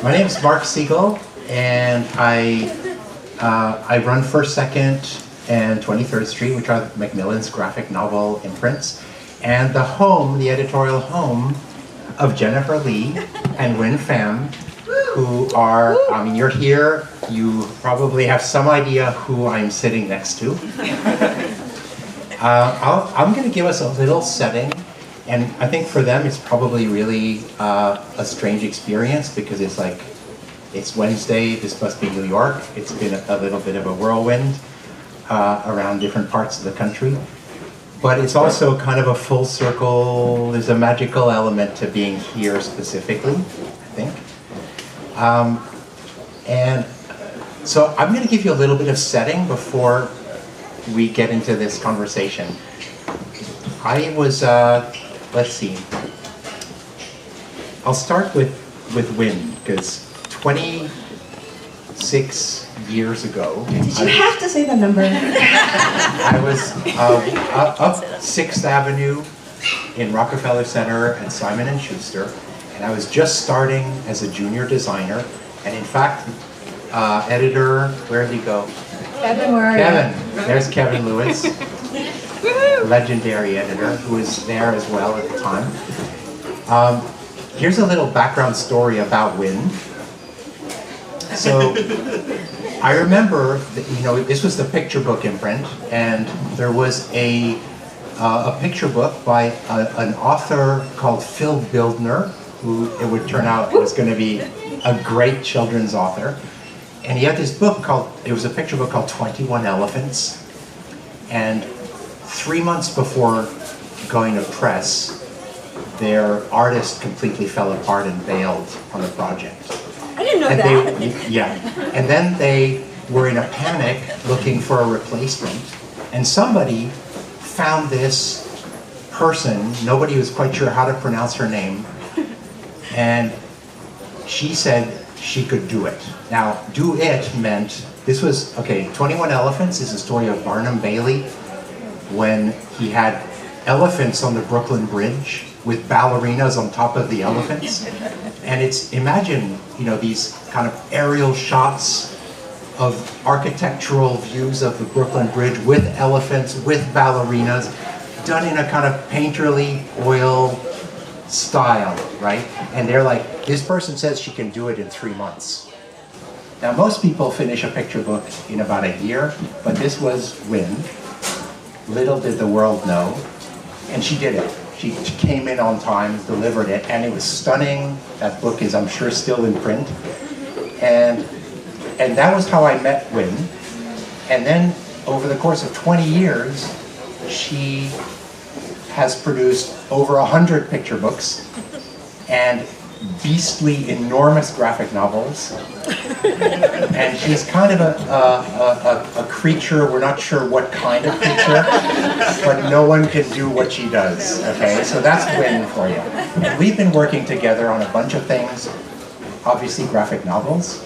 My name is Mark Siegel, and I run First, Second, and 23rd Street, which are Macmillan's graphic novel imprints, and the editorial home of Jennifer Lee and Win Pham, who are, I mean, you're here, you probably have some idea who I'm sitting next to. I'm going to give us a little setting, and I think for them it's probably really a strange experience because it's Wednesday, this must be New York, it's been a little bit of a whirlwind around different parts of the country. But it's also kind of a full circle, there's a magical element to being here specifically, I think. And so I'm going to give you a little bit of setting before we get into this conversation. I was, let's see, I'll start with Win, because 26 years ago. Did you have to say the number? I was up 6th Avenue in Rockefeller Center at Simon & Schuster, and I was just starting as a junior designer, and in fact, editor, where did he go? Kevin, where are you? Kevin, there's Kevin Lewis, legendary editor, who was there as well at the time. Here's a little background story about Win. So, I remember, this was the picture book imprint, and there was a picture book by an author called Phil Bildner, who it would turn out was going to be a great children's author. And he had this book it was a picture book called 21 Elephants. And 3 months before going to press, their artist completely fell apart and bailed on the project. I didn't know that. And then they were in a panic looking for a replacement. And somebody found this person, nobody was quite sure how to pronounce her name, and she said she could do it. Now, do it meant, 21 Elephants is the story of Barnum Bailey when he had elephants on the Brooklyn Bridge with ballerinas on top of the elephants. And imagine, these kind of aerial shots of architectural views of the Brooklyn Bridge with elephants, with ballerinas, done in a kind of painterly oil style, right? And they're like, this person says she can do it in 3 months. Now, most people finish a picture book in about a year, but this was Win. Little did the world know. And she did it. She came in on time, delivered it, and it was stunning. That book is, I'm sure, still in print. And that was how I met Win. And then, over the course of 20 years, she has produced over 100 picture books and beastly, enormous graphic novels. And she's kind of a creature, we're not sure what kind of creature, but no one can do what she does, okay? So that's Win for you. And we've been working together on a bunch of things, obviously graphic novels.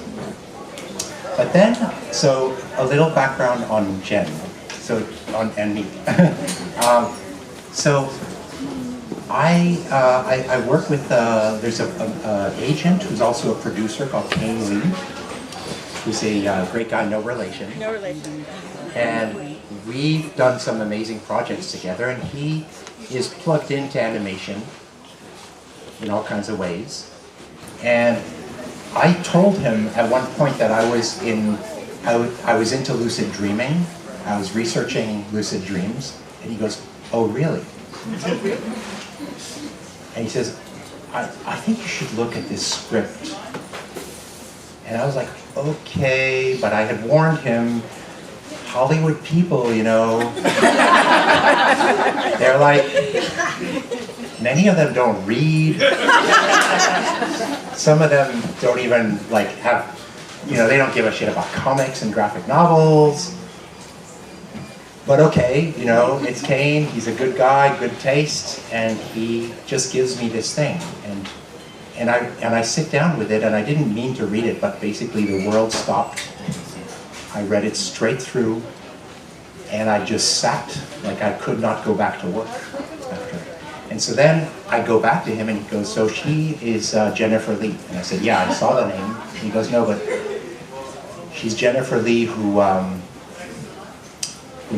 But then, so a little background on Jen, and me. So I work with, there's an agent who's also a producer called Kane Lee, who's a great guy, no relation. No relation. And we've done some amazing projects together, and he is plugged into animation in all kinds of ways. And I told him at one point that I was into lucid dreaming. I was researching lucid dreams, and he goes, "Oh, really?" And he says, I think you should look at this script. And I was like, okay, but I had warned him, Hollywood people, they're like, many of them don't read. Some of them don't even have, they don't give a shit about comics and graphic novels. But okay, it's Kane, he's a good guy, good taste, and he just gives me this thing. And I sit down with it, and I didn't mean to read it, but basically the world stopped. I read it straight through, and I just sat like I could not go back to work after. And And so then I go back to him and he goes, so she is Jennifer Lee. And I said, yeah, I saw the name. And he goes, no, but she's Jennifer Lee who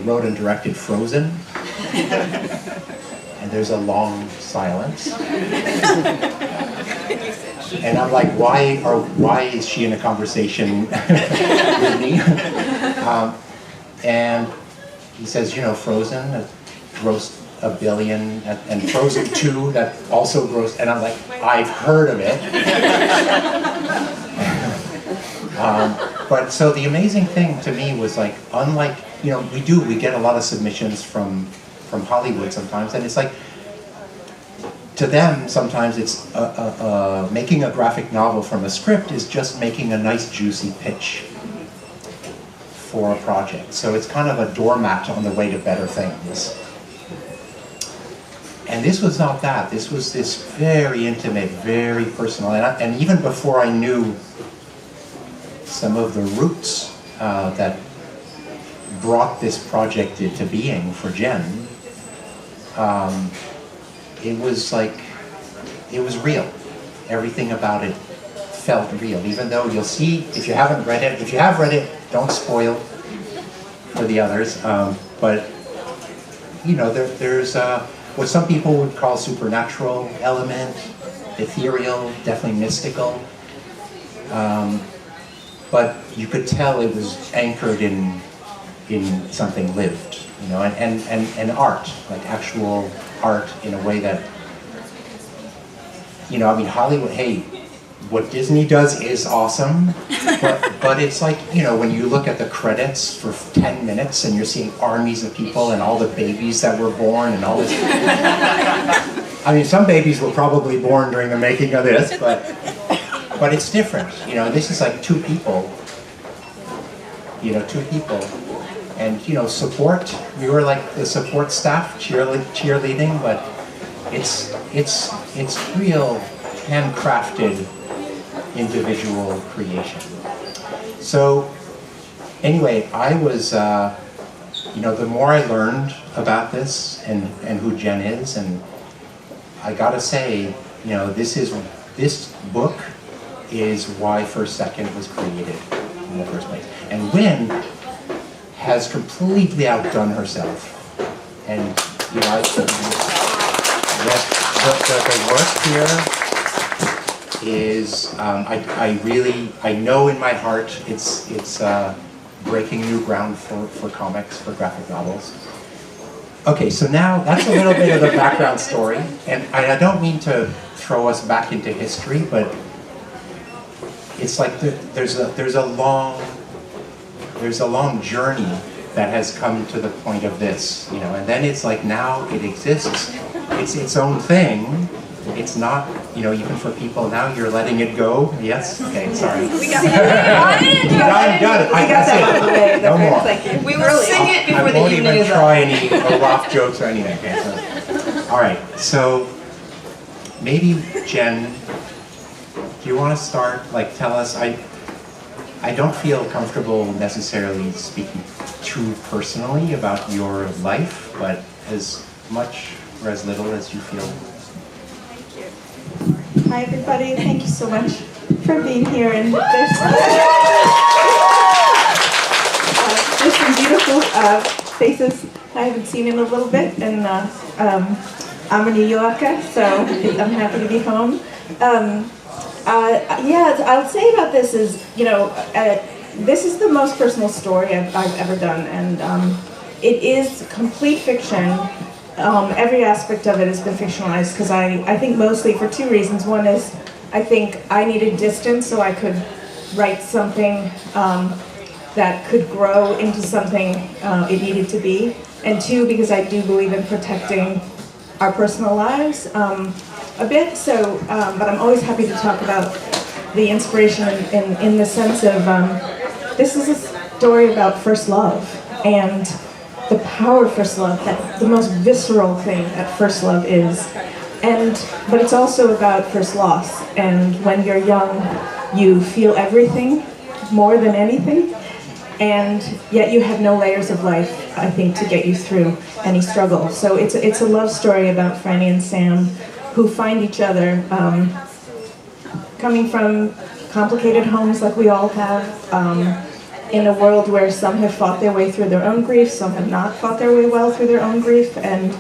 wrote and directed Frozen. And there's a long silence. And I'm like, why is she in a conversation with me? And he says, you know, Frozen grossed $1 billion, and Frozen 2 that also grossed, and I'm like, I've heard of it. But so the amazing thing to me was like, unlike, you know, we get a lot of submissions from Hollywood sometimes, and it's like, to them, sometimes it's making a graphic novel from a script is just making a nice juicy pitch for a project. So it's kind of a doormat on the way to better things. And this was not that. This was this very intimate, very personal, and even before I knew some of the roots that brought this project into being for Jen, it was like, it was real. Everything about it felt real, even though you'll see, if you haven't read it, if you have read it, don't spoil for the others, but you know, there's what some people would call supernatural element, ethereal, definitely mystical, but you could tell it was anchored in something lived, you know, and art, like actual art in a way that, you know, I mean, Hollywood, hey, what Disney does is awesome, but it's like, you know, when you look at the credits for 10 minutes and you're seeing armies of people and all the babies that were born and all this. I mean, some babies were probably born during the making of this, but it's different. You know, this is like two people, and, you know, support. We were like the support staff cheerleading, but it's real handcrafted individual creation. So anyway, I was, you know, the more I learned about this and who Jen is, and I gotta say, you know, this book is why First Second was created in the first place. And Wynn has completely outdone herself. And, you know, the work here is, I know in my heart it's breaking new ground for comics, for graphic novels. Okay, so now that's a little bit of the background story, and I don't mean to throw us back into history, but it's like there's a long journey that has come to the point of this, you know, and then it's like now it exists, it's its own thing. It's not, you know, even for people now, you're letting it go. Yes? Okay, sorry. We got it. I got it. That's it. No more. We will sing it before the evening is up. I won't even try any rough jokes or anything. Okay, so. All right, so maybe Jen, do you want to start? Like, tell us. I don't feel comfortable necessarily speaking too personally about your life, but as much or as little as you feel. Hi everybody, thank you so much for being here, and there's some beautiful faces I haven't seen in a little bit, and I'm a New Yorker, so I'm happy to be home. Yeah, I'll say about this is, you know, this is the most personal story I've ever done, and it is complete fiction. Every aspect of it has been fictionalized because I think mostly for two reasons. One is I think I needed distance so I could write something that could grow into something it needed to be. And two, because I do believe in protecting our personal lives a bit. So, but I'm always happy to talk about the inspiration in the sense of this is a story about first love and the power of first love, that the most visceral thing that first love is, but it's also about first loss. And when you're young, you feel everything more than anything, and yet you have no layers of life, I think, to get you through any struggle. So it's a love story about Franny and Sam, who find each other, coming from complicated homes like we all have, in a world where some have fought their way through their own grief, some have not fought their way well through their own grief, and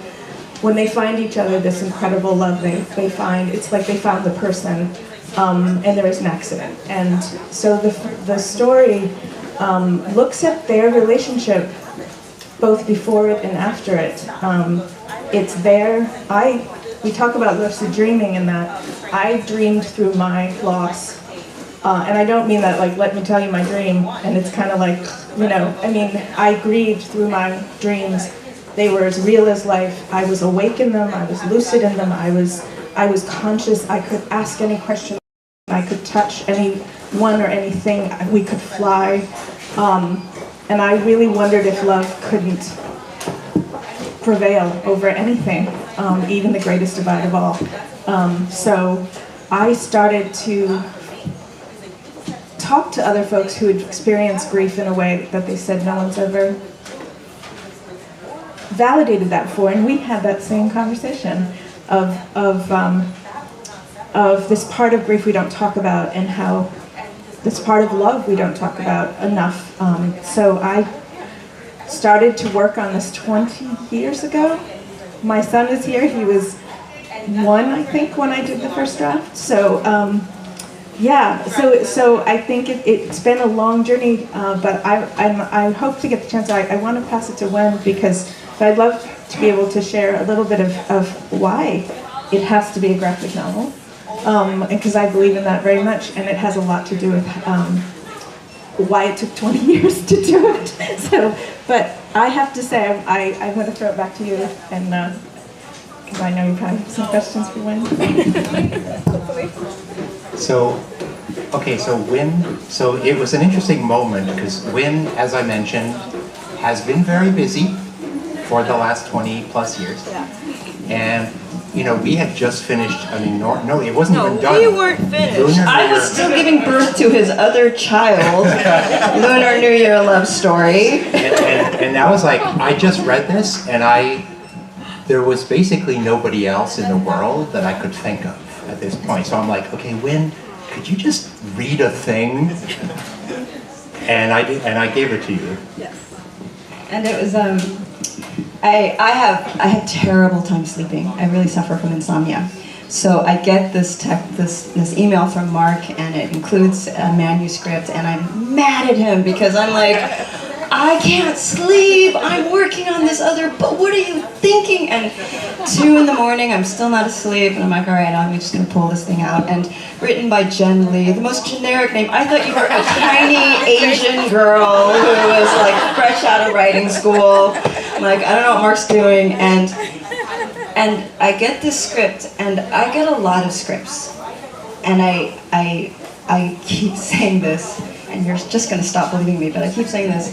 when they find each other, this incredible love they find, it's like they found the person, and there is an accident. And so the story looks at their relationship, both before it and after it. It's there. We talk about lucid dreaming in that I dreamed through my loss. And I don't mean that like, let me tell you my dream, and it's kind of like, you know, I mean, I grieved through my dreams. They were as real as life. I was awake in them, I was lucid in them, I was conscious, I could ask any question, I could touch anyone or anything, we could fly. And I really wondered if love couldn't prevail over anything, even the greatest divide of all. So I started to talk to other folks who had experienced grief in a way that they said no one's ever validated that for, and we had that same conversation of this part of grief we don't talk about, and how this part of love we don't talk about enough. So I started to work on this 20 years ago. My son is here. He was 1, I think, when I did the first draft. So yeah, so I think it's been a long journey, but I hope to get the chance. I want to pass it to Wen, because I'd love to be able to share a little bit of why it has to be a graphic novel, because I believe in that very much, and it has a lot to do with why it took 20 years to do it. So, but I have to say, I'm going to throw it back to you, and because I know you probably have some questions for Wen. So it was an interesting moment, because Wynn, as I mentioned, has been very busy for the last 20 plus years. Yeah. And, you know, we had just finished, I mean, no, it wasn't even done. We weren't finished. I was still giving birth to his other child. Lunar New Year love story. And that was like, I just read this, and there was basically nobody else in the world that I could think of at this point. So I'm like, okay, Wynn, could you just read a thing? And I did, and I gave it to you. Yes. And it was I have terrible time sleeping. I really suffer from insomnia. So I get this email from Mark, and it includes a manuscript, and I'm mad at him because I'm like, I can't sleep, I'm working on this other book, what are you thinking? And 2 in the morning, I'm still not asleep, and I'm like, all right, I'm just gonna pull this thing out. And written by Jen Lee, the most generic name. I thought you were a tiny Asian girl who was like fresh out of writing school. I'm like, I don't know what Mark's doing. And I get this script, and I get a lot of scripts. And I keep saying this, and you're just gonna stop believing me, but I keep saying this.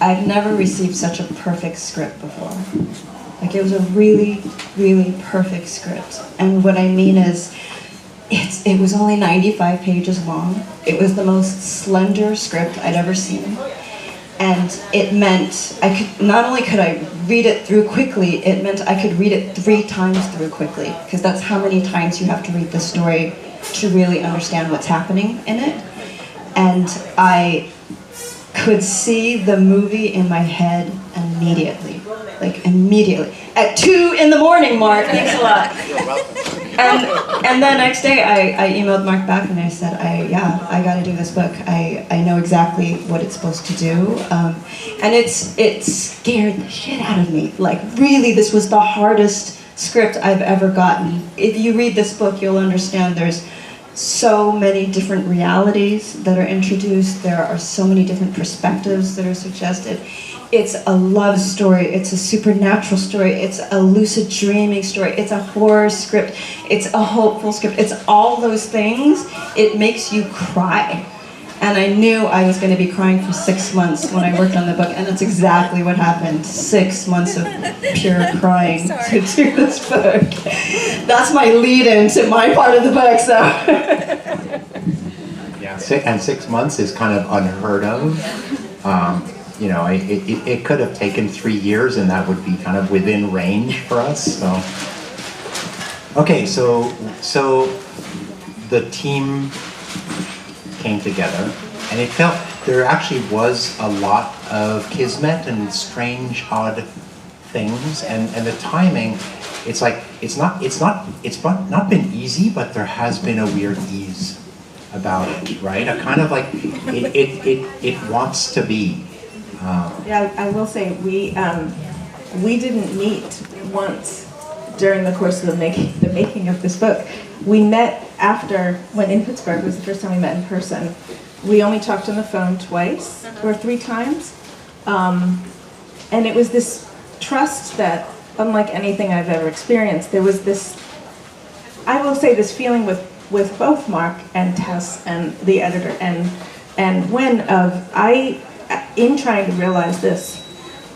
I've never received such a perfect script before. Like, it was a really, really perfect script. And what I mean is, it was only 95 pages long. It was the most slender script I'd ever seen. And it meant not only could I read it through quickly, it meant I could read it 3 times through quickly, because that's how many times you have to read the story to really understand what's happening in it. And I could see the movie in my head immediately. Like, immediately. At 2 in the morning, Mark, thanks a lot. And the next day, I emailed Mark back, and I said, I gotta do this book. I know exactly what it's supposed to do. And it scared the shit out of me. Like, really, this was the hardest script I've ever gotten. If you read this book, you'll understand there's so many different realities that are introduced. There are so many different perspectives that are suggested. It's a love story, it's a supernatural story, it's a lucid dreaming story, it's a horror script, it's a hopeful script, it's all those things. It makes you cry. And I knew I was going to be crying for 6 months when I worked on the book, and that's exactly what happened. 6 months of pure crying to do this book. That's my lead-in to my part of the book, so. Yeah, and 6 months is kind of unheard of You know, it could have taken 3 years, and that would be kind of within range for us. So, okay, so the team came together, and it felt there actually was a lot of kismet and strange, odd things, and the timing. It's like it's not been easy, but there has been a weird ease about it, right? A kind of like it wants to be. Yeah, I will say we didn't meet once during the course of the making of this book. We met after, when in Pittsburgh, it was the first time we met in person. We only talked on the phone twice or 3 times, and it was this trust that, unlike anything I've ever experienced, there was this, I will say, this feeling with both Mark and Tess and the editor and Wen in trying to realize this,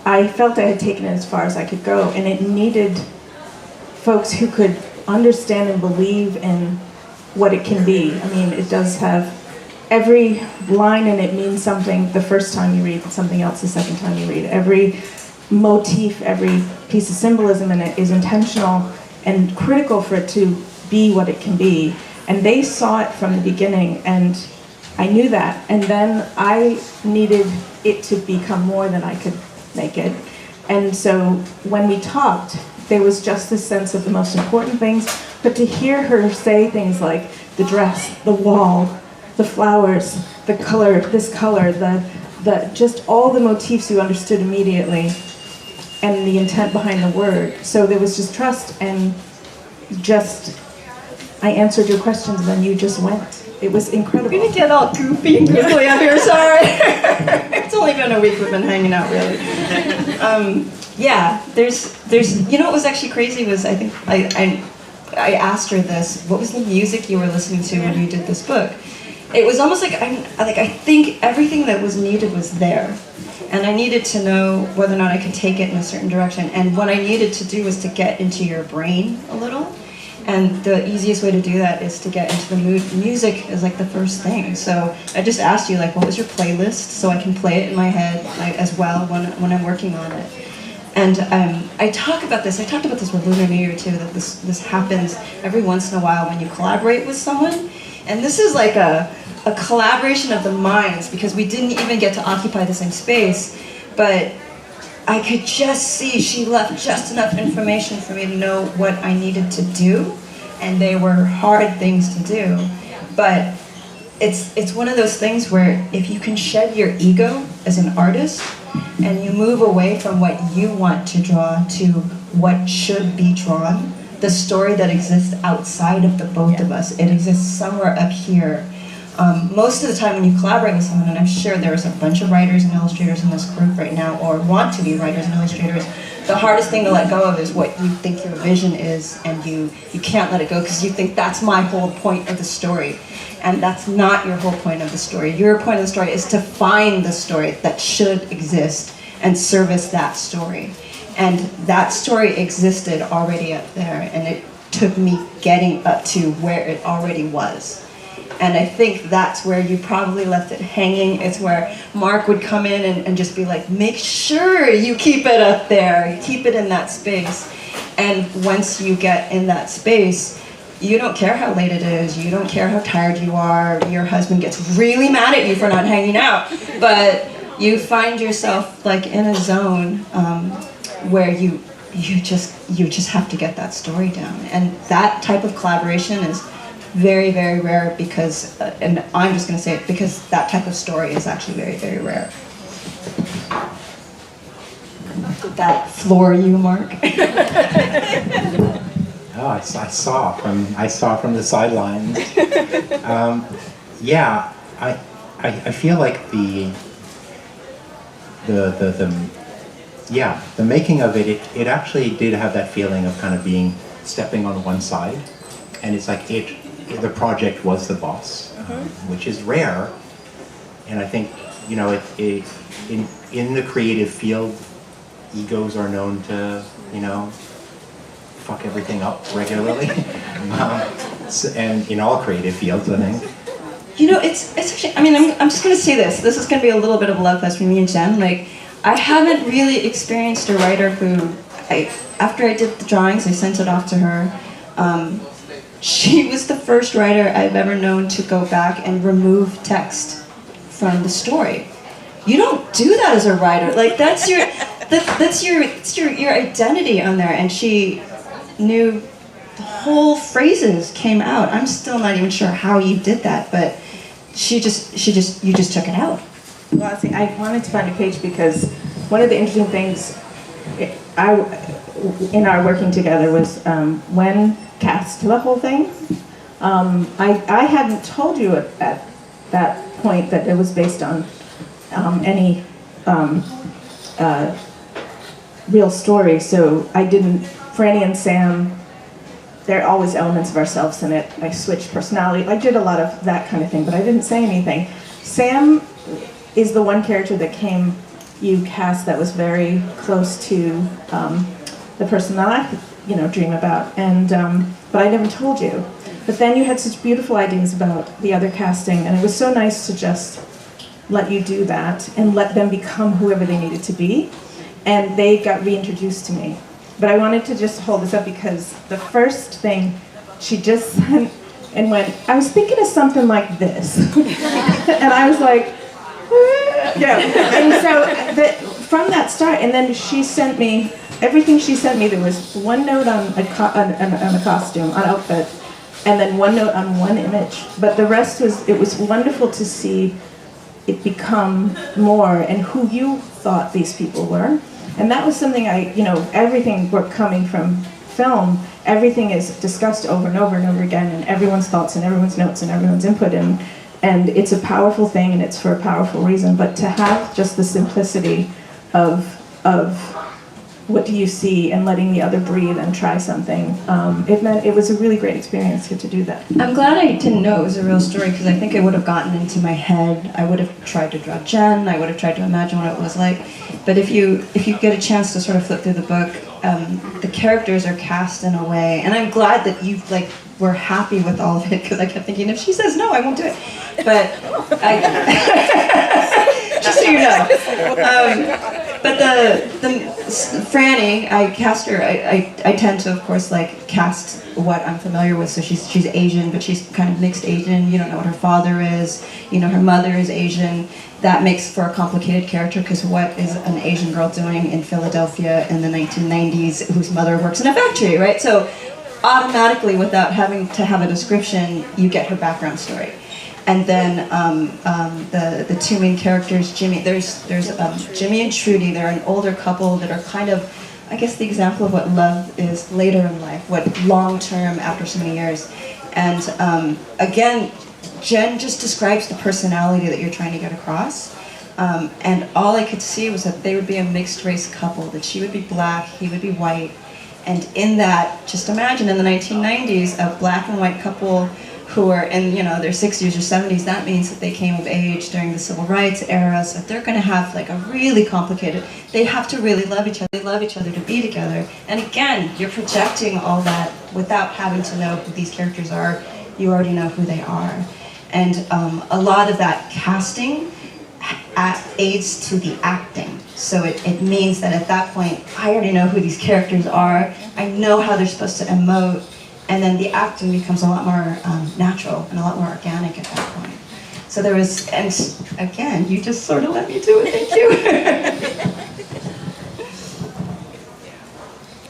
I felt I had taken it as far as I could go, and it needed folks who could understand and believe in what it can be. I mean, it does have, every line in it means something the first time you read, and something else the second time you read. Every motif, every piece of symbolism in it is intentional and critical for it to be what it can be. And they saw it from the beginning, and I knew that. And then I needed it to become more than I could make it. And so when we talked, there was just this sense of the most important things, but to hear her say things like the dress, the wall, the flowers, the color, this color, the just all the motifs you understood immediately, and the intent behind the word. So there was just trust, and just, I answered your questions and then you just went. It was incredible. We're gonna get all goofy and goofy up here, sorry. It's only been a week we've been hanging out, really. Yeah, there's, you know what was actually crazy was, I think, I asked her this, what was the music you were listening to when you did this book? It was almost like, I think everything that was needed was there. And I needed to know whether or not I could take it in a certain direction. And what I needed to do was to get into your brain a little. And the easiest way to do that is to get into the mood. Music is like the first thing. So I just asked you, like, what was your playlist, so I can play it in my head as well when I'm working on it. And I talked about this with Lunar New Year too, that this happens every once in a while when you collaborate with someone. And this is like a collaboration of the minds, because we didn't even get to occupy the same space, but I could just see she left just enough information for me to know what I needed to do, and they were hard things to do. But it's one of those things where if you can shed your ego as an artist, and you move away from what you want to draw to what should be drawn, the story that exists outside of the both of us, it exists somewhere up here. Most of the time when you collaborate with someone, and I'm sure there's a bunch of writers and illustrators in this group right now, or want to be writers and illustrators, the hardest thing to let go of is what you think your vision is, and you can't let it go because you think that's my whole point of the story. And that's not your whole point of the story. Your point of the story is to find the story that should exist and service that story. And that story existed already up there, and it took me getting up to where it already was. And I think that's where you probably left it hanging. It's where Mark would come in and just be like, make sure you keep it up there, you keep it in that space. And once you get in that space, you don't care how late it is, you don't care how tired you are, your husband gets really mad at you for not hanging out, but you find yourself like in a zone where you just have to get that story down. And that type of collaboration is very, very rare because, and I'm just going to say it, because that type of story is actually very, very rare. Did that floor you, Mark? Oh, I saw from the sidelines. Yeah, I feel like the making of it actually did have that feeling of kind of stepping on one side, and it's like the project was the boss, which is rare, and I think in the creative field, egos are known to fuck everything up regularly, and in all creative fields, I think. You know, it's actually, I mean, I'm just going to say this. This is going to be a little bit of a love fest for me and Jen. Like, I haven't really experienced a writer who, after I did the drawings, I sent it off to her. She was the first writer I've ever known to go back and remove text from the story. You don't do that as a writer. Like, that's your identity on there. And she knew the whole phrases came out. I'm still not even sure how you did that, but you just took it out. Well, see, I wanted to find a page because one of the interesting things in our working together was when cast the whole thing. I hadn't told you at that point that it was based on any real story, so I didn't. Franny and Sam, there are always elements of ourselves in it. I switched personality. I did a lot of that kind of thing, but I didn't say anything. Sam is the one character that you cast that was very close to the person that I, dream about, and but I never told you. But then you had such beautiful ideas about the other casting, and it was so nice to just let you do that and let them become whoever they needed to be, and they got reintroduced to me. But I wanted to just hold this up because the first thing she just sent and went, I was thinking of something like this. And I was like, yeah. And so from that start, and then she sent me, everything she sent me, there was one note on a costume, on outfit, and then one note on one image. But the rest it was wonderful to see it become more and who you thought these people were. And that was something everything we're coming from film, everything is discussed over and over and over again, and everyone's thoughts and everyone's notes and everyone's input, and it's a powerful thing, and it's for a powerful reason. But to have just the simplicity of what do you see and letting the other breathe and try something, it was a really great experience to do that. I'm glad I didn't know it was a real story, because I think it would have gotten into my head. I would have tried to draw Jen, I would have tried to imagine what it was like. But if you get a chance to sort of flip through the book, the characters are cast in a way, and I'm glad that you were happy with all of it, because I kept thinking, if she says no, I won't do it. But just so you know. But the Franny, I cast her. I tend to, of course, cast what I'm familiar with. So she's Asian, but she's kind of mixed Asian. You don't know what her father is. Her mother is Asian. That makes for a complicated character, because what is an Asian girl doing in Philadelphia in the 1990s whose mother works in a factory, right? So automatically, without having to have a description, you get her background story. And then the two main characters, Jimmy. There's Jimmy and Trudy. They're an older couple that are kind of, I guess, the example of what love is later in life, what long term after so many years. And again, Jen just describes the personality that you're trying to get across. And all I could see was that they would be a mixed race couple. That she would be black, he would be white. And in that, just imagine in the 1990s, a black and white couple who are in their 60s or 70s, that means that they came of age during the civil rights era, so they're going to have a really complicated, they have to really love each other to be together. And again, you're projecting all that without having to know who these characters are. You already know who they are. And a lot of that casting aids to the acting. So it means that at that point, I already know who these characters are, I know how they're supposed to emote, and then the acting becomes a lot more natural and a lot more organic at that point. So there was, and again, you just sort of let me do it, thank you.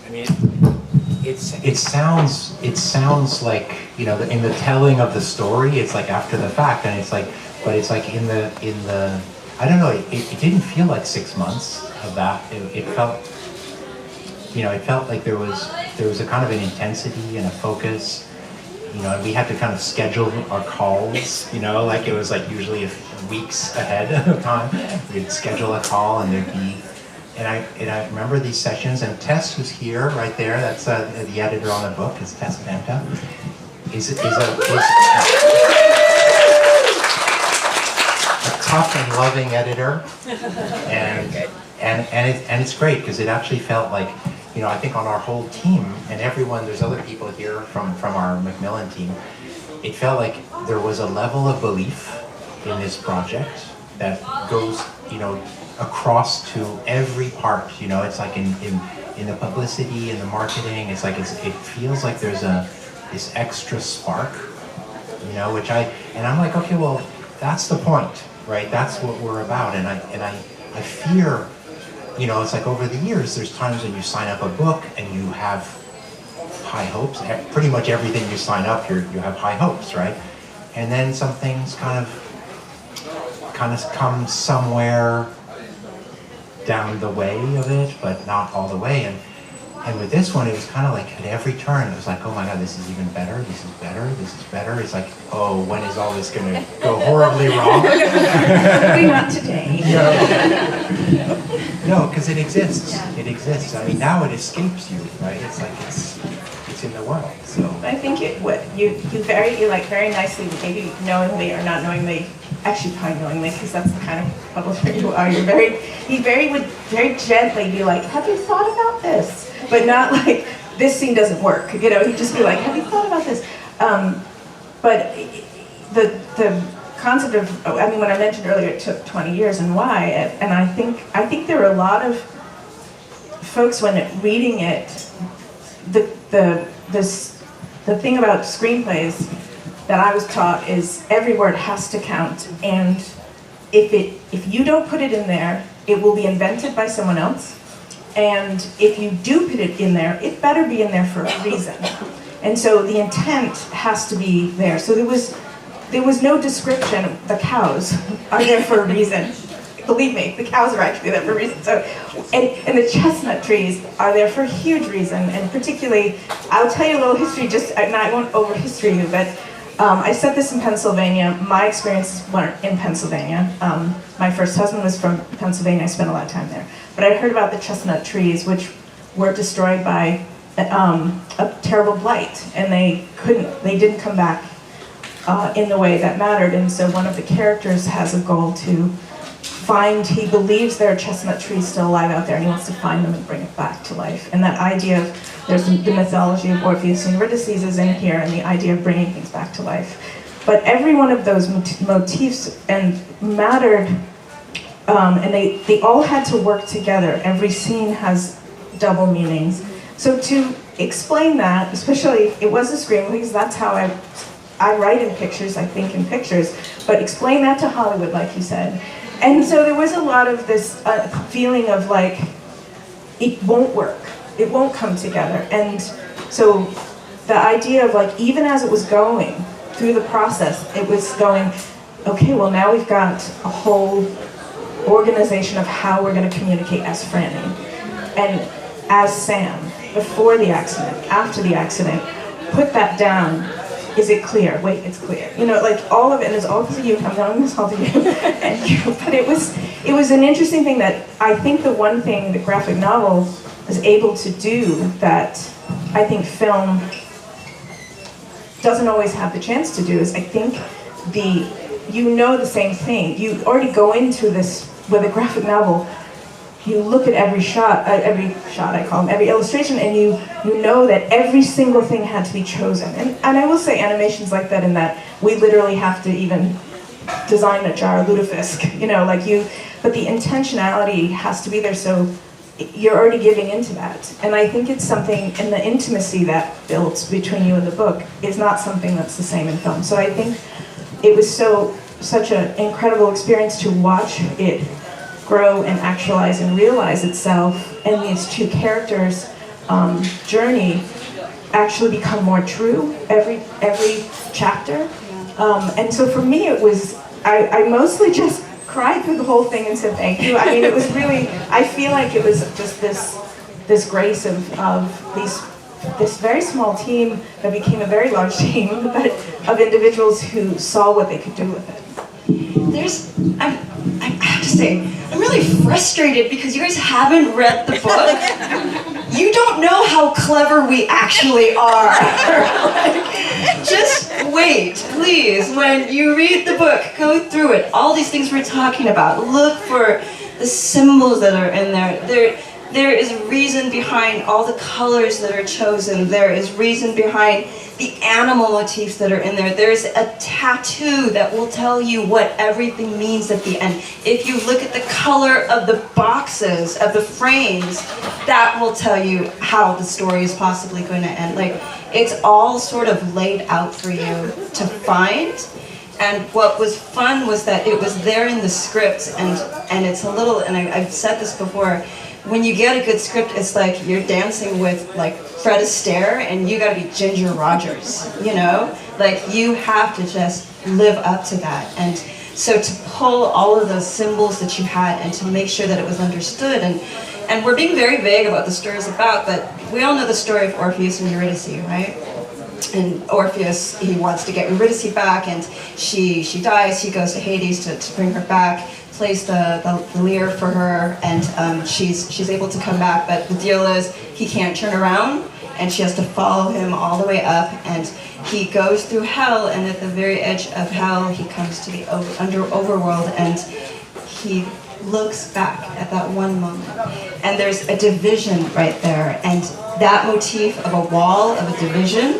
I mean, it sounds like, in the telling of the story, it's after the fact, and but it's in the, I don't know, it didn't feel like 6 months of that. It felt, it felt like there was a kind of an intensity and a focus, and we had to kind of schedule our calls, it was usually weeks ahead of time. We'd schedule a call, and there'd be, and I remember these sessions, and Tess, who's here, right there, that's the editor on the book, is Tess Banta, is a tough and loving editor, and it's great, because it actually felt like, I think on our whole team, and everyone, there's other people here from our Macmillan team, it felt like there was a level of belief in this project that goes, across to every part. It's like in the publicity and the marketing, it feels like there's this extra spark, which I'm like, okay, well, that's the point, right? That's what we're about. And I fear, it's like over the years, there's times when you sign up a book and you have high hopes. Pretty much everything you sign up, you have high hopes, right? And then some things kind of come somewhere down the way of it, but not all the way. And with this one, it was kind of like at every turn, it was like, oh my God, this is even better, this is better, this is better. It's like, oh, when is all this going to go horribly wrong? Hopefully not today. No, because it exists. Yeah. It exists. I mean, now it escapes you, right? It's like it's in the world. So I think you very nicely, maybe knowingly or not knowingly, actually probably knowingly, because that's the kind of publisher you are. Would very gently be like, have you thought about this? But not like, this scene doesn't work. He'd just be like, have you thought about this? But the concept of, when I mentioned earlier it took 20 years and why, and I think there were a lot of folks when reading it, the thing about screenplays that I was taught is every word has to count, and if you don't put it in there, it will be invented by someone else. And if you do put it in there, it better be in there for a reason. And so the intent has to be there. So there was no description. The cows are there for a reason. Believe me, the cows are actually there for a reason. So, and the chestnut trees are there for a huge reason. And particularly, I'll tell you a little history, and I won't over history you, but I set this in Pennsylvania. My experiences weren't in Pennsylvania. My first husband was from Pennsylvania. I spent a lot of time there. But I heard about the chestnut trees, which were destroyed by a terrible blight, and they didn't come back in the way that mattered. And so one of the characters has a goal to he believes there are chestnut trees still alive out there, and he wants to find them and bring it back to life. And that idea of, there's the mythology of Orpheus and Eurydice is in here, and the idea of bringing things back to life. But every one of those motifs mattered, and they all had to work together. Every scene has double meanings. So to explain that, especially, it was a screenplay, because that's how I write in pictures, I think in pictures, but explain that to Hollywood, like you said. And so there was a lot of this feeling of like, it won't work, it won't come together. And so the idea of like, even as it was going through the process, it was going, okay, well now we've got a whole organization of how we're going to communicate as Franny and as Sam, before the accident, after the accident. Put that down. Is it clear? Wait, it's clear. Like all of it, and it's all because of you. I'm telling this all to you. But it was an interesting thing that I think the one thing the graphic novel was able to do that I think film doesn't always have the chance to do is I think the same thing. You already go into this with a graphic novel. You look at every shot I call them, every illustration, and you know that every single thing had to be chosen. And I will say animation's like that in that we literally have to even design a jar of lutefisk, but the intentionality has to be there, so you're already giving into that. And I think it's something, and the intimacy that builds between you and the book is not something that's the same in film. So I think it was such an incredible experience to watch it grow and actualize and realize itself, and these two characters' journey actually become more true every chapter. And so for me, it was I mostly just cried through the whole thing and said thank you. I mean, it was really, I feel like it was just this grace of this very small team that became a very large team, but of individuals who saw what they could do with it. I have to say, I'm really frustrated because you guys haven't read the book. You don't know how clever we actually are. Just wait, please. When you read the book, go through it. All these things we're talking about. Look for the symbols that are in there. There is reason behind all the colors that are chosen. There is reason behind the animal motifs that are in there. There's a tattoo that will tell you what everything means at the end. If you look at the color of the boxes, of the frames, that will tell you how the story is possibly going to end. Like, it's all sort of laid out for you to find. And what was fun was that it was there in the script, and it's a little, and I've said this before, when you get a good script, it's like you're dancing with like Fred Astaire and you gotta be Ginger Rogers, you know? Like, you have to just live up to that. And so to pull all of those symbols that you had and to make sure that it was understood, and we're being very vague about the story is about, but we all know the story of Orpheus and Eurydice, right? And Orpheus, he wants to get Eurydice back, and she dies. He goes to Hades to bring her back, plays the lyre for her, and she's able to come back. But the deal is he can't turn around, and she has to follow him all the way up. And he goes through hell, and at the very edge of hell, he comes to the overworld, and he looks back at that one moment, and there's a division right there, and that motif of a wall, of a division,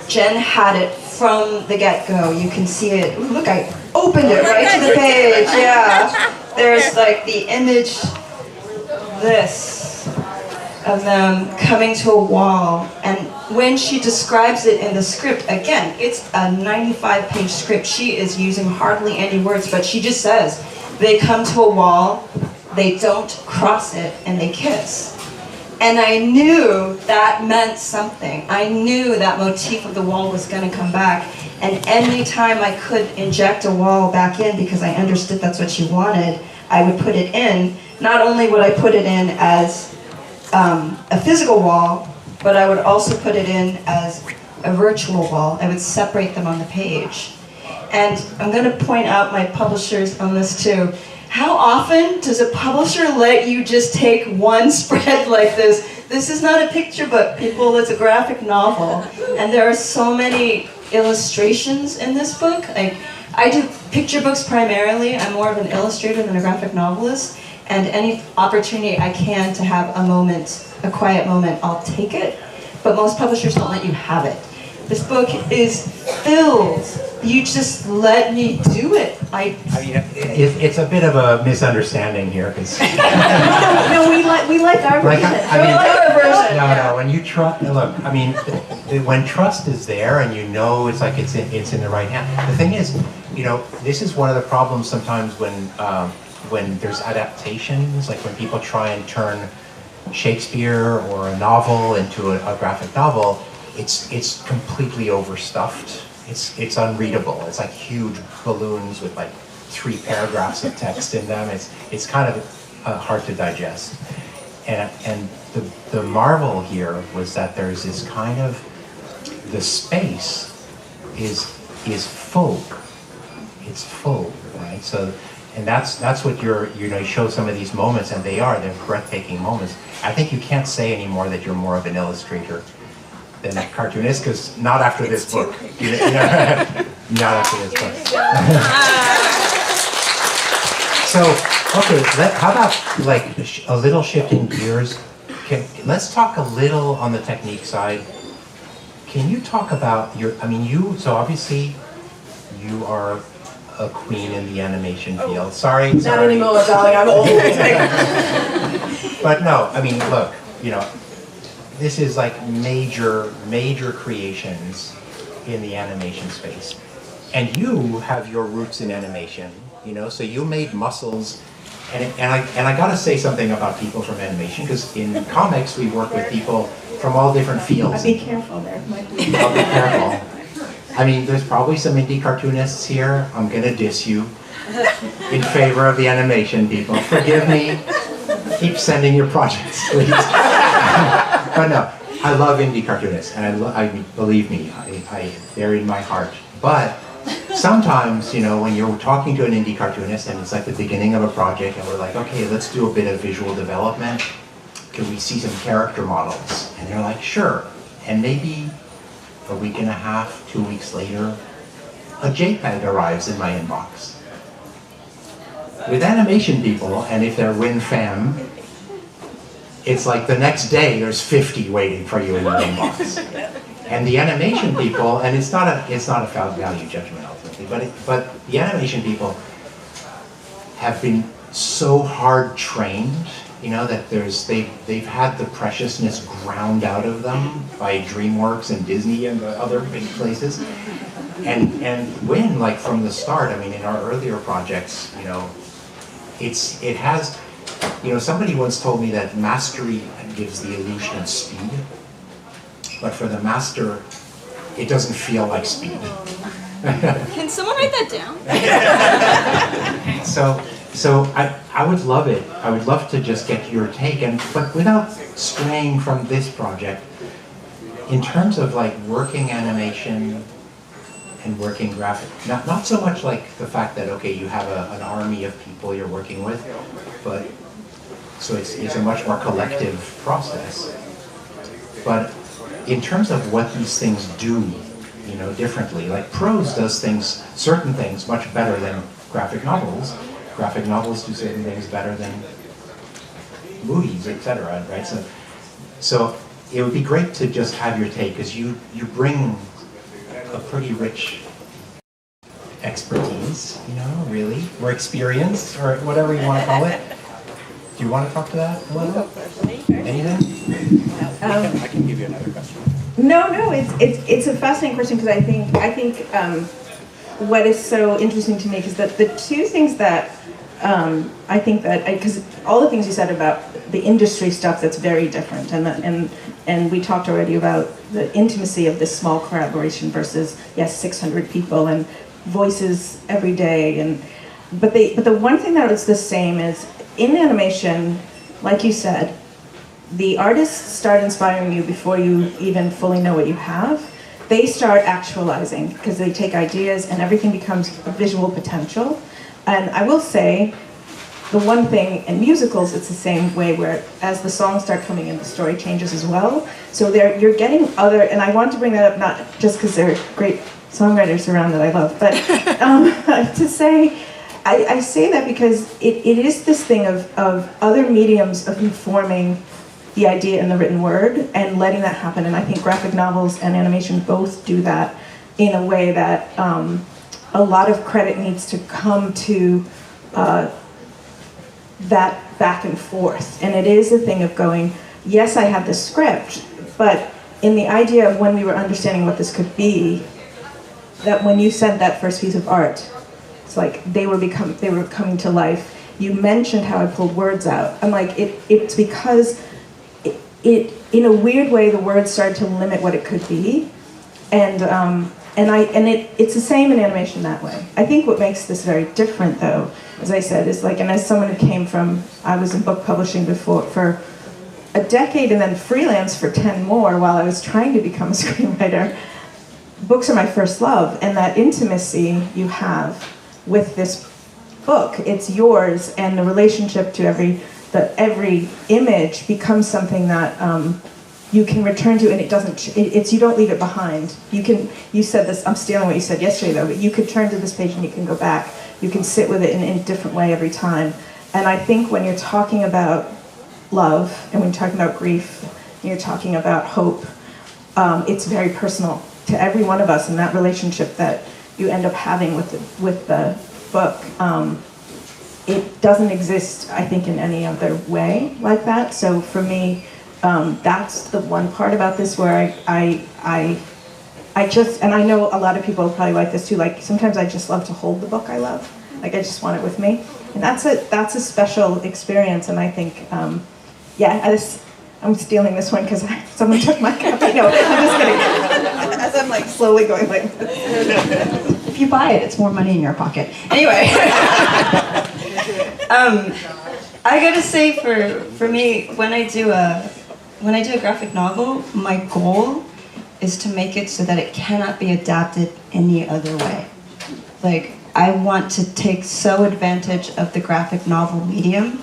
Jen had it from the get-go. You can see it. Ooh, look, I opened it right to the page. Yeah. There's like the image, this, of them coming to a wall. And when she describes it in the script, again, it's a 95-page script. She is using hardly any words, but she just says, they come to a wall, they don't cross it, and they kiss. And I knew that meant something. I knew that motif of the wall was going to come back. And any time I could inject a wall back in, because I understood that's what she wanted, I would put it in. Not only would I put it in as a physical wall, but I would also put it in as a virtual wall. I would separate them on the page. And I'm going to point out my publishers on this too. How often does a publisher let you just take one spread like this? This is not a picture book, people, it's a graphic novel. And there are so many illustrations in this book. Like, I do picture books primarily. I'm more of an illustrator than a graphic novelist. And any opportunity I can to have a moment, a quiet moment, I'll take it. But most publishers don't let you have it. This book is filled. You just let me do it. I mean, it's a bit of a misunderstanding here, because No, we like our version. I mean, we like our version. no, when you trust, look, I mean, when trust is there and you know it's like it's in the right hand. The thing is, you know, this is one of the problems sometimes when there's adaptations, like when people try and turn Shakespeare or a novel into a graphic novel. It's completely overstuffed. It's unreadable. It's like huge balloons with like 3 paragraphs of text in them. It's kind of hard to digest. And the marvel here was that there's this kind of, the space is full. It's full, right? So, and that's what you show some of these moments, and they're breathtaking moments. I think you can't say anymore that you're more of an illustrator than a cartoonist, because not after this book. Not after this book. So, okay, how about like a little shift in gears? Let's talk a little on the technique side. Can you talk about so obviously you are a queen in the animation field. Sorry. Not anymore, darling, I'm old. But no, I mean, look, this is like major creations in the animation space. And you have your roots in animation, so you made muscles. And I gotta say something about people from animation, because in comics we work with people from all different fields. Be careful there. I'll be careful. I mean, there's probably some indie cartoonists here. I'm gonna diss you in favor of the animation people. Forgive me. Keep sending your projects, please. But no, I love indie cartoonists, and I believe me, they're in my heart. But sometimes, when you're talking to an indie cartoonist and it's like the beginning of a project, and we're like, okay, let's do a bit of visual development. Can we see some character models? And they're like, sure. And maybe a week and a half, 2 weeks later, a JPEG arrives in my inbox. With animation people, and if they're WinFam, it's like the next day there's 50 waiting for you in your inbox. And the animation people, and it's not a value judgment ultimately, but the animation people have been so hard trained, you know, that they've had the preciousness ground out of them by DreamWorks and Disney and the other big places. And when, like from the start, I mean, in our earlier projects, you know, it has, you know, somebody once told me that mastery gives the illusion of speed, but for the master, it doesn't feel like speed. Can someone write that down? So I would love it. I would love to just get your take, but without straying from this project, in terms of like working animation and working graphic, not so much like the fact that, okay, you have an army of people you're working with, but so it's a much more collective process. But in terms of what these things do, you know, differently, like prose does certain things much better than graphic novels. Graphic novels do certain things better than movies, etc. Right? So it would be great to just have your take, because you bring a pretty rich expertise, you know, really, or experience, or whatever you want to call it. Do you want to talk to that a little? Anything? I can give you another question. No, it's a fascinating question, because I think what is so interesting to me is that the two things that I think that, because all the things you said about the industry stuff, that's very different, and we talked already about the intimacy of this small collaboration versus 600 people and voices every day, but the one thing that is the same is in animation, like you said, the artists start inspiring you before you even fully know what you have. They start actualizing, because they take ideas and everything becomes a visual potential. And I will say, the one thing in musicals, it's the same way, where as the songs start coming in, the story changes as well. So you're getting other, and I want to bring that up not just because there are great songwriters around that I love, but to say, I say that because it is this thing of other mediums of informing the idea in the written word and letting that happen. And I think graphic novels and animation both do that in a way that a lot of credit needs to come to that back and forth. And it is a thing of going, yes, I have the script, but in the idea of when we were understanding what this could be, that when you sent that first piece of art, it's like they were coming to life. You mentioned how I pulled words out. I'm like, it's because it in a weird way, the words started to limit what it could be, and it's the same in animation that way. I think what makes this very different, though, as I said, is like, and as someone who came from, I was in book publishing before for a decade and then freelance for 10 more while I was trying to become a screenwriter. Books are my first love, and that intimacy you have with this book, it's yours, and the relationship to every image becomes something that you can return to, and it doesn't. You don't leave it behind. You said this. I'm stealing what you said yesterday, though. But you could turn to this page and you can go back. You can sit with it in a different way every time. And I think when you're talking about love, and when you're talking about grief, and you're talking about hope, it's very personal to every one of us, and that relationship that you end up having with the book. It doesn't exist, I think, in any other way like that. So for me, that's the one part about this where I just, and I know a lot of people probably like this too, like sometimes I just love to hold the book I love. Like I just want it with me. And that's a special experience, and I think, I'm stealing this one because someone took my copy. No, I'm just kidding. As I'm like slowly going like this. If you buy it, it's more money in your pocket. Anyway. I gotta say, for me, when I do a graphic novel, my goal is to make it so that it cannot be adapted any other way. Like, I want to take so advantage of the graphic novel medium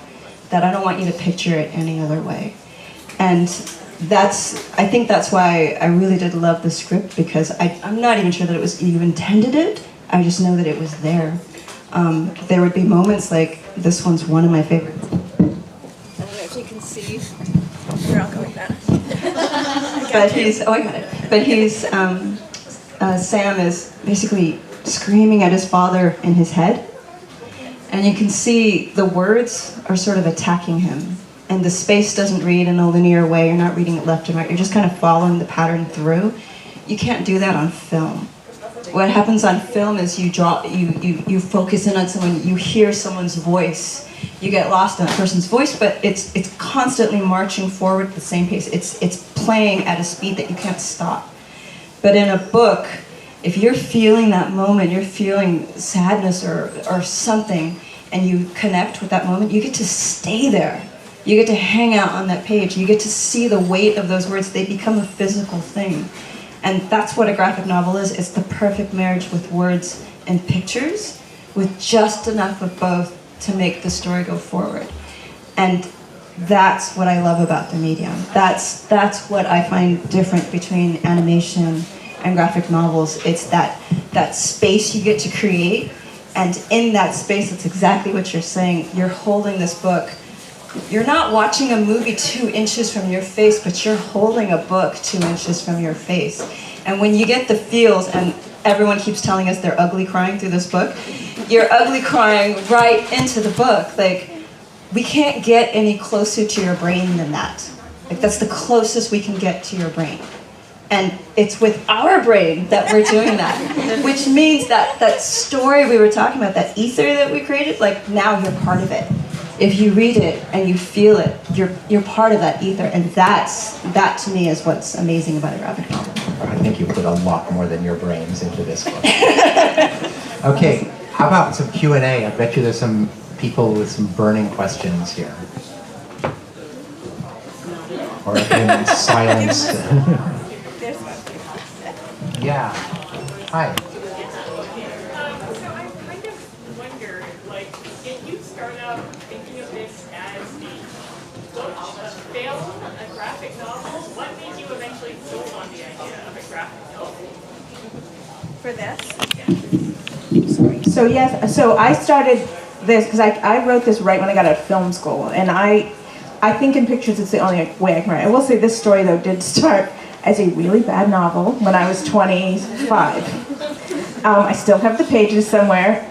that I don't want you to picture it any other way. And I think that's why I really did love the script, because I'm not even sure that it was you intended it. I just know that it was there. There would be moments like this one's one of my favorites. I don't know if you can see. but he's, oh, I got it. But Sam is basically screaming at his father in his head. And you can see the words are sort of attacking him. And the space doesn't read in a linear way. You're not reading it left and right. You're just kind of following the pattern through. You can't do that on film. What happens on film is you focus in on someone, you hear someone's voice. You get lost in that person's voice, but it's constantly marching forward at the same pace. It's playing at a speed that you can't stop. But in a book, if you're feeling that moment, you're feeling sadness or something, and you connect with that moment, you get to stay there. You get to hang out on that page. You get to see the weight of those words. They become a physical thing. And that's what a graphic novel is. It's the perfect marriage with words and pictures, with just enough of both to make the story go forward. And that's what I love about the medium. That's what I find different between animation and graphic novels. It's that space you get to create, and in that space, that's exactly what you're saying. You're holding this book. You're not watching a movie 2 inches from your face, but you're holding a book 2 inches from your face. And when you get the feels, and everyone keeps telling us they're ugly crying through this book, you're ugly crying right into the book. Like, we can't get any closer to your brain than that. Like, that's the closest we can get to your brain. And it's with our brain that we're doing that, which means that that story we were talking about, that ether that we created, like, now you're part of it. If you read it and you feel it, you're part of that ether, and that to me is what's amazing about a graphic novel. I think you put a lot more than your brains into this book. Okay, how about some Q&A? I bet you there's some people with some burning questions here. Or in silence. Yeah. Hi. So I kind of wonder, like, did you start out thinking of this as a book, a film, a graphic novel? What made you eventually sold on the idea of a graphic novel? For this? So yes, so I started this because I wrote this right when I got out of film school, and I think in pictures it's the only way I can write. I will say this story though did start as a really bad novel when I was 25. I still have the pages somewhere,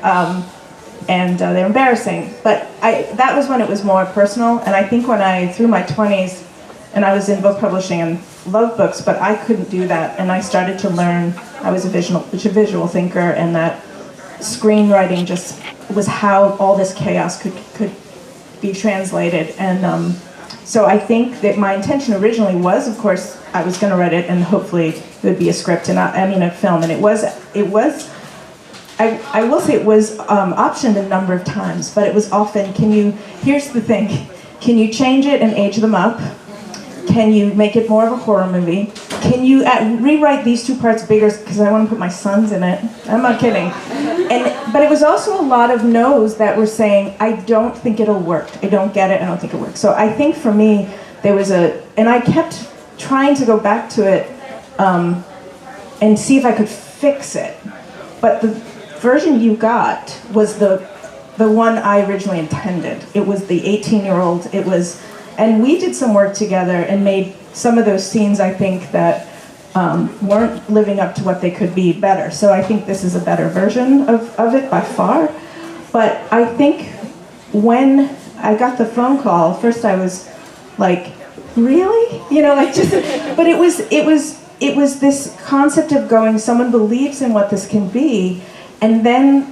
and they're embarrassing. But that was when it was more personal, and I think when through my 20s, and I was in book publishing and loved books, but I couldn't do that, and I started to learn. I was a visual thinker, and that screenwriting just was how all this chaos could be translated. And so I think that my intention originally was, of course, I was going to write it, and hopefully it would be a script, and a film. And it was. I will say it was optioned a number of times, but it was often. Here's the thing: can you change it and age them up? Can you make it more of a horror movie? Can you rewrite these 2 parts bigger because I want to put my sons in it? I'm not kidding. But it was also a lot of no's that were saying, I don't think it'll work. I don't get it. I don't think it'll work. So I think for me, there was and I kept trying to go back to it and see if I could fix it. But the version you got was the one I originally intended. It was the 18-year-old. It was. And we did some work together and made some of those scenes, I think, that weren't living up to what they could be better. So I think this is a better version of it by far. But I think when I got the phone call, first I was like, really? But it was this concept of going, someone believes in what this can be, and then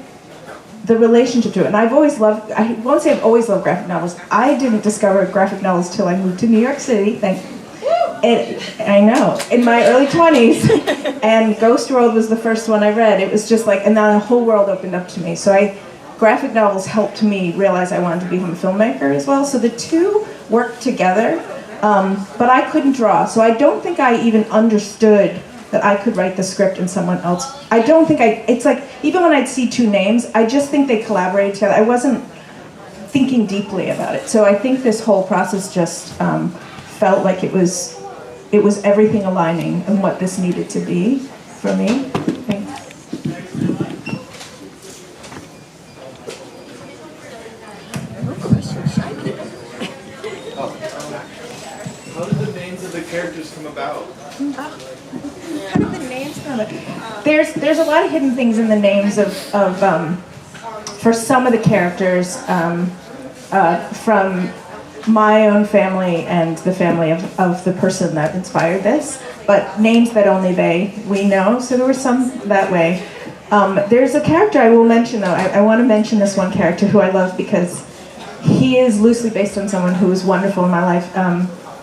the relationship to it. And I've always loved, I won't say I've always loved graphic novels. I didn't discover graphic novels till I moved to New York City, I know, in my early 20s. And Ghost World was the first one I read. It was just like, and then the whole world opened up to me. So graphic novels helped me realize I wanted to become a filmmaker as well. So the two worked together, but I couldn't draw. So I don't think I even understood that I could write the script and someone else. I don't think it's like, even when I'd see 2 names, I just think they collaborated together. I wasn't thinking deeply about it. So I think this whole process just felt like it was everything aligning and what this needed to be for me. Thanks. How did the names of did the characters come about? How did the names come about? There's a lot of hidden things in the names of for some of the characters from my own family and the family of the person that inspired this, but names that only we know, so there were some that way. There's a character I will mention though. I want to mention this one character who I love because he is loosely based on someone who was wonderful in my life.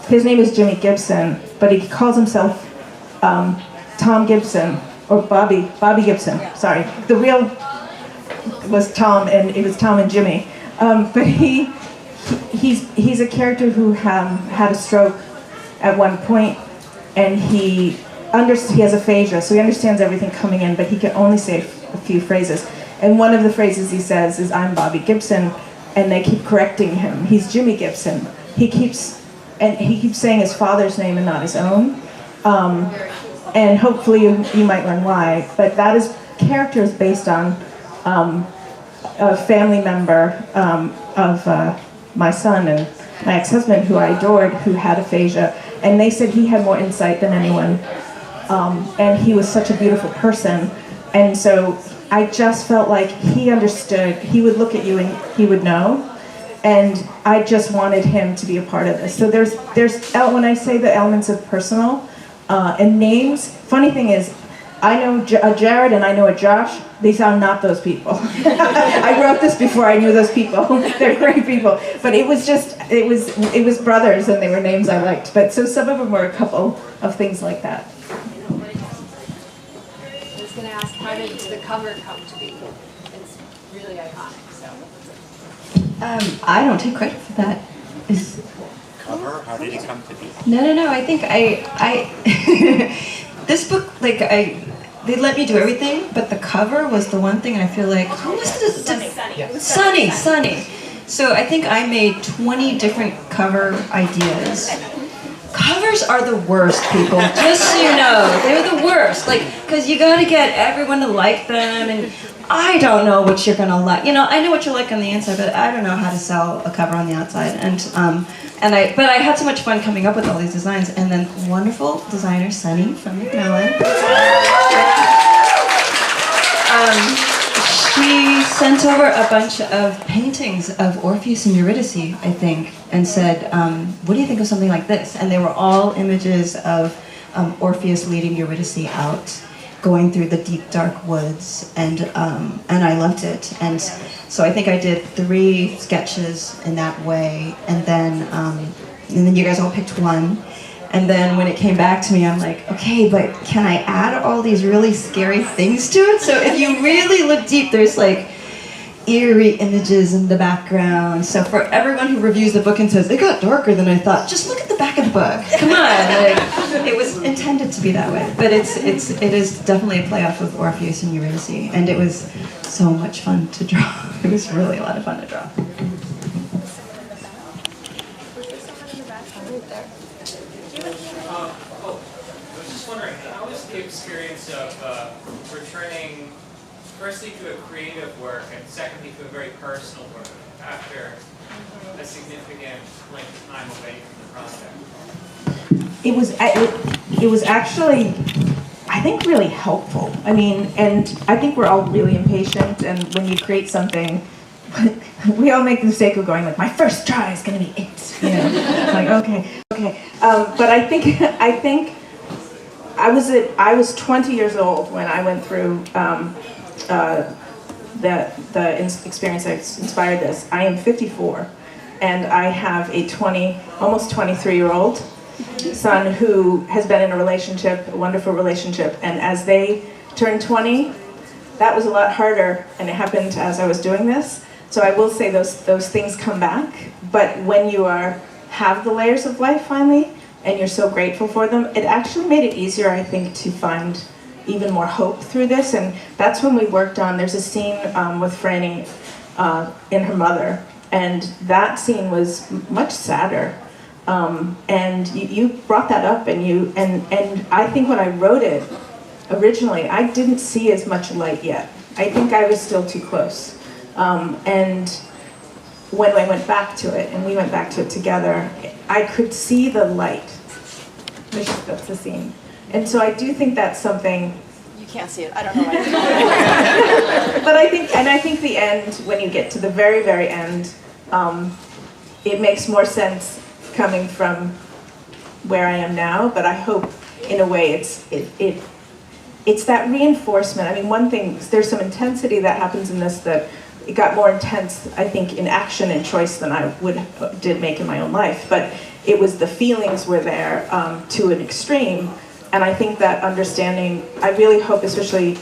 His name is Jimmy Gibson, but he calls himself Tom Gibson, or Bobby Gibson, sorry. The real was Tom, and it was Tom and Jimmy. But he's a character who had a stroke at one point, and he has aphasia, so he understands everything coming in, but he can only say a few phrases. And one of the phrases he says is, "I'm Bobby Gibson," and they keep correcting him. He's Jimmy Gibson. He keeps saying his father's name and not his own. And hopefully you might learn why. But that character is based on a family member of my son and my ex-husband, who I adored, who had aphasia. And they said he had more insight than anyone. And he was such a beautiful person. And so I just felt like he understood. He would look at you and he would know. And I just wanted him to be a part of this. So there's when I say the elements of personal and names, funny thing is, I know a Jared and I know a Josh. These are not those people. I wrote this before I knew those people. They're great people. But it was brothers, and they were names I liked. But so some of them were a couple of things like that. I was going to ask, how did the cover come to be? It's really iconic. So. I don't take credit for that. Cover? How did it come to be? No. I think I this book, they let me do everything, but the cover was the one thing, and I feel like, who was this? Sunny. So I think I made 20 different cover ideas. Covers are the worst, people, just so you know. They're the worst, because you gotta get everyone to like them, and I don't know what you're gonna like. I know what you like on the inside, but I don't know how to sell a cover on the outside. But I had so much fun coming up with all these designs, and then wonderful designer Sunny from Macmillan. She sent over a bunch of paintings of Orpheus and Eurydice, I think, and said, "What do you think of something like this?" And they were all images of Orpheus leading Eurydice out, going through the deep dark woods, and I loved it. And so I think I did 3 sketches in that way, and then you guys all picked one. And then when it came back to me, I'm like, okay, but can I add all these really scary things to it? So if you really look deep, there's eerie images in the background. So for everyone who reviews the book and says, it got darker than I thought, just look at the back of the book. Come on. It was intended to be that way. But it is definitely a play off of Orpheus and Eurydice. And it was so much fun to draw. It was really a lot of fun to draw. I was just wondering, how was the experience of returning, firstly to a creative work, and secondly to a very personal work, after a significant length of time away from the project? It was actually, I think, really helpful. I mean, and I think we're all really impatient, and when you create something, we all make the mistake of going my first try is going to be it. Okay. But I think I was 20 years old when I went through the experience that inspired this. I am 54, and I have a almost 23-year-old son who has been in a wonderful relationship, and as they turned 20, that was a lot harder, and it happened as I was doing this. So I will say those things come back, but when you have the layers of life finally, and you're so grateful for them, it actually made it easier, I think, to find even more hope through this. And that's when we worked on, there's a scene with Franny in her mother, and that scene was much sadder. And you brought that up, and I think when I wrote it originally, I didn't see as much light yet. I think I was still too close. And when I went back to it, and we went back to it together, I could see the light. That's the scene. And so I do think that's something. You can't see it. I don't know why. But I think the end, when you get to the very, very end, it makes more sense coming from where I am now. But I hope, in a way, it's that reinforcement. I mean, one thing, there's some intensity that happens in this that it got more intense, I think, in action and choice than I did make in my own life. But it was the feelings were there to an extreme. And I think that understanding, I really hope, especially,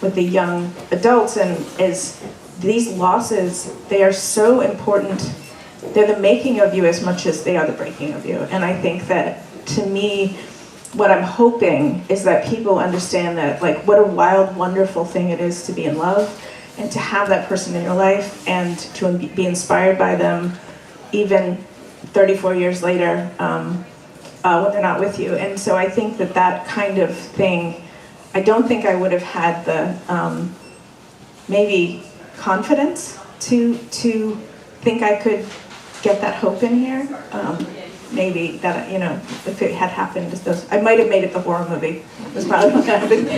with the young adults, and is these losses, they are so important. They're the making of you as much as they are the breaking of you. And I think that, to me, what I'm hoping is that people understand that, like, what a wild, wonderful thing it is to be in love and to have that person in your life and to be inspired by them even 34 years later when they're not with you. And so I think that kind of thing, I don't think I would have had the maybe confidence to think I could get that hope in here. Maybe that, if it had happened, I might have made it the horror movie. That's probably what happened.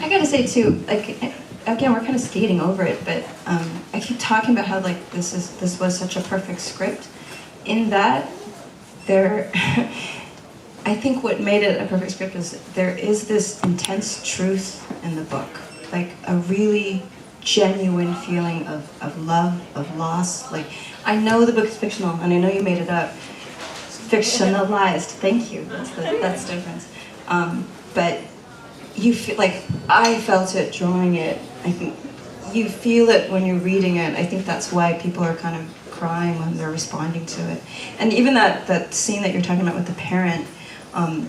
I gotta say too, like, again, we're kind of skating over it, but I keep talking about how, like, this was such a perfect script. In that, I think what made it a perfect script is there is this intense truth in the book, like a really genuine feeling of love, of loss. Like, I know the book is fictional, and I know you made it up. Fictionalized, thank you, that's the difference. But you feel, like, I felt it drawing it. I think you feel it when you're reading it. I think that's why people are kind of crying when they're responding to it. And even that scene that you're talking about with the parent,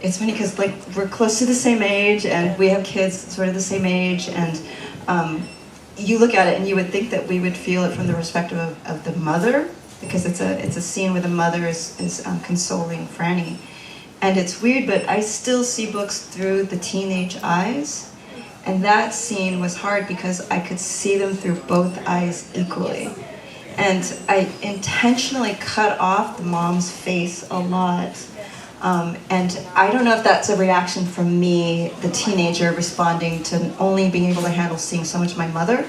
it's funny because, like, we're close to the same age and we have kids sort of the same age, and you look at it and you would think that we would feel it from the perspective of the mother, because it's a scene where the mother is consoling Franny. And it's weird, but I still see books through the teenage eyes. And that scene was hard because I could see them through both eyes equally. And I intentionally cut off the mom's face a lot. And I don't know if that's a reaction from me, the teenager, responding to only being able to handle seeing so much of my mother,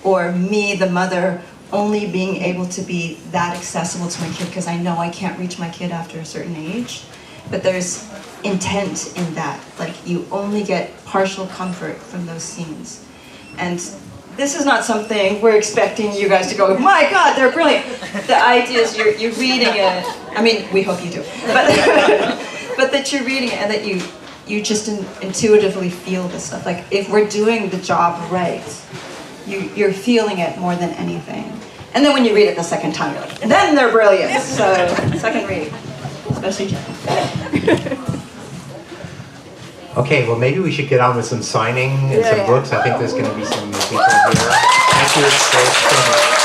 or me, the mother, only being able to be that accessible to my kid because I know I can't reach my kid after a certain age. But there's intent in that. Like, you only get partial comfort from those scenes. And this is not something we're expecting you guys to go, my God, they're brilliant. The idea is you're reading it. I mean, we hope you do. But that you're reading it and that you just intuitively feel this stuff. Like, if we're doing the job right, you're feeling it more than anything. And then when you read it the second time, you're like, and then they're brilliant. So, second read, especially Jen. Okay, well, maybe we should get on with some signing and some books. I think there's going to be some people here. Thank you so much.